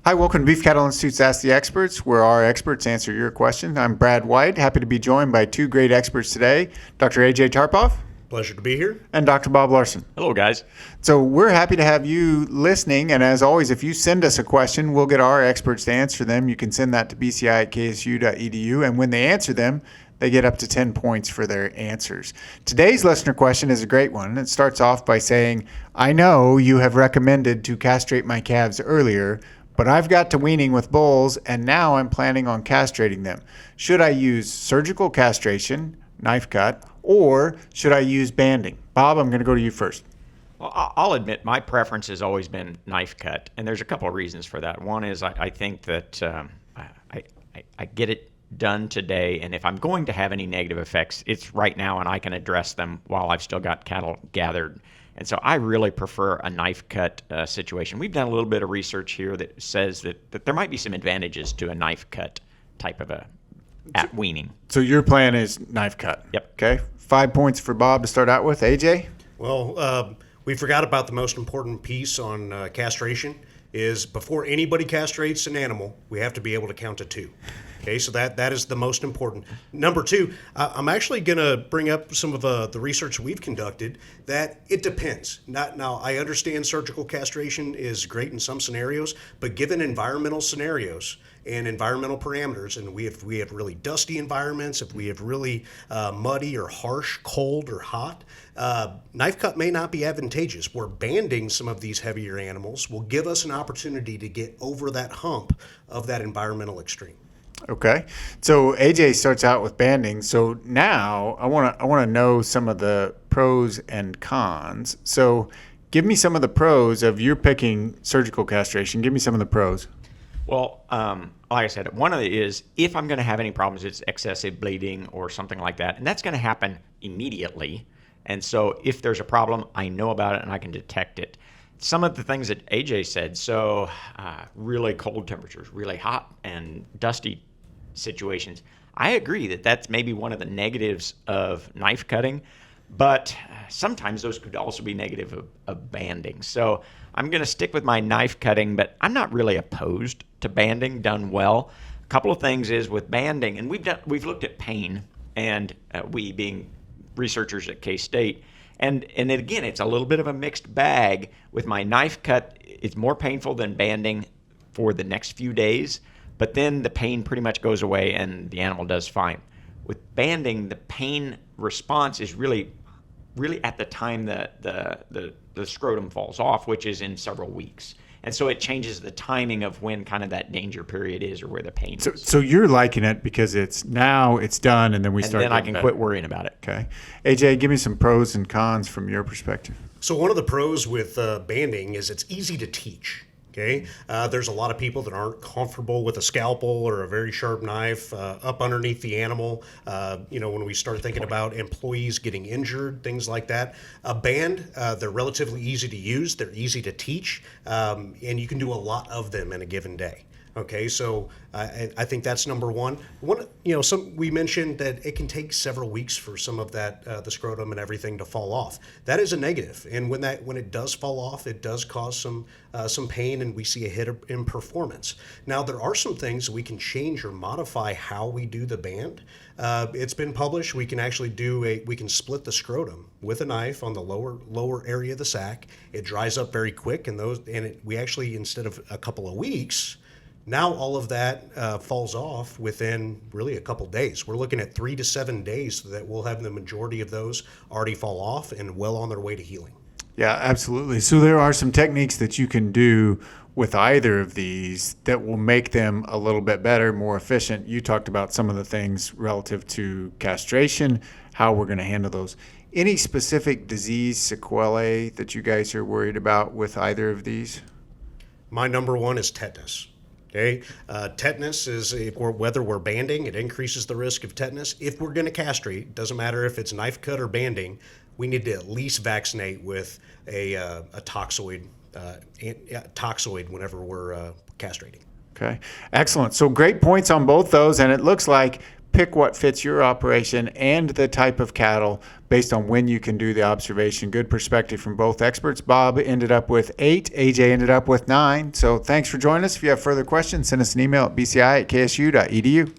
Hi, welcome to Beef Cattle Institute's Ask the Experts, where our experts answer your question. I'm Brad White, happy to be joined by two great experts today, Dr. AJ Tarpoff. Pleasure to be here. And Dr. Bob Larson. Hello, guys. So we're happy to have you listening, and as always, if you send us a question, we'll get our experts to answer them. You can send that to bci@ksu.edu, and when they answer them, they get up to 10 points for their answers. Today's listener question is a great one. It starts off by saying, I know you have recommended to castrate my calves earlier, but I've got to weaning with bulls, and now I'm planning on castrating them. Should I use surgical castration, knife cut, or should I use banding? Bob, I'm going to go to you first. Well, I'll admit my preference has always been knife cut, and there's a couple of reasons for that. One is I think that I get it done today, and if I'm going to have any negative effects, it's right now, and I can address them while I've still got cattle gathered. And so I really prefer a knife cut situation. We've done a little bit of research here that says that there might be some advantages to a knife cut type of at weaning. So your plan is knife cut? Yep. Okay. 5 points for Bob to start out with. AJ? Well, we forgot about the most important piece on castration is before anybody castrates an animal, we have to be able to count to 2. Okay, so that is the most important. Number 2, I'm actually going to bring up some of the research we've conducted that it depends. Now, I understand surgical castration is great in some scenarios, but given environmental scenarios and environmental parameters, and we have really dusty environments, if we have really muddy or harsh, cold or hot, knife cut may not be advantageous. Where banding some of these heavier animals will give us an opportunity to get over that hump of that environmental extreme. Okay. So AJ starts out with banding. So now I want to know some of the pros and cons. So give me some of the pros of you're picking surgical castration. Give me some of the pros. Well, like I said, one of it is if I'm going to have any problems, it's excessive bleeding or something like that, and that's going to happen immediately. And so if there's a problem, I know about it and I can detect it. Some of the things that AJ said, so really cold temperatures, really hot and dusty situations. I agree that that's maybe one of the negatives of knife cutting, but sometimes those could also be negative of banding. So I'm going to stick with my knife cutting, but I'm not really opposed to banding done well. A couple of things is with banding, and we've looked at pain, and we being researchers at K-State, and again, it's a little bit of a mixed bag. With my knife cut, it's more painful than banding for the next few days, but then the pain pretty much goes away and the animal does fine. With banding, the pain response is really at the time the scrotum falls off, which is in several weeks. And so it changes the timing of when kind of that danger period is or where the pain is. So you're liking it because it's done and then we start. And then I can quit worrying about it. Okay. AJ, give me some pros and cons from your perspective. So one of the pros with banding is it's easy to teach. Okay, there's a lot of people that aren't comfortable with a scalpel or a very sharp knife up underneath the animal. When we start thinking about employees getting injured, things like that. A band, they're relatively easy to use. They're easy to teach, and you can do a lot of them in a given day. Okay, so I think that's number one. We mentioned that it can take several weeks for some of that, the scrotum and everything to fall off. That is a negative, and when it does fall off, it does cause some pain, and we see a hit in performance. Now, there are some things we can change or modify how we do the band. It's been published. We can actually we can split the scrotum with a knife on the lower area of the sac. It dries up very quick, we actually, instead of a couple of weeks. Now all of that falls off within really a couple days. We're looking at 3 to 7 days so that we'll have the majority of those already fall off and well on their way to healing. Yeah, absolutely. So there are some techniques that you can do with either of these that will make them a little bit better, more efficient. You talked about some of the things relative to castration, how we're going to handle those. Any specific disease sequelae that you guys are worried about with either of these? My number one is tetanus. Okay, tetanus is whether we're banding, it increases the risk of tetanus. If we're going to castrate, doesn't matter if it's knife cut or banding, we need to at least vaccinate with a toxoid whenever we're castrating. Okay, excellent. So great points on both those, and it looks like pick what fits your operation and the type of cattle based on when you can do the observation. Good perspective from both experts. Bob ended up with 8. AJ ended up with 9. So thanks for joining us. If you have further questions, send us an email at bci@ksu.edu.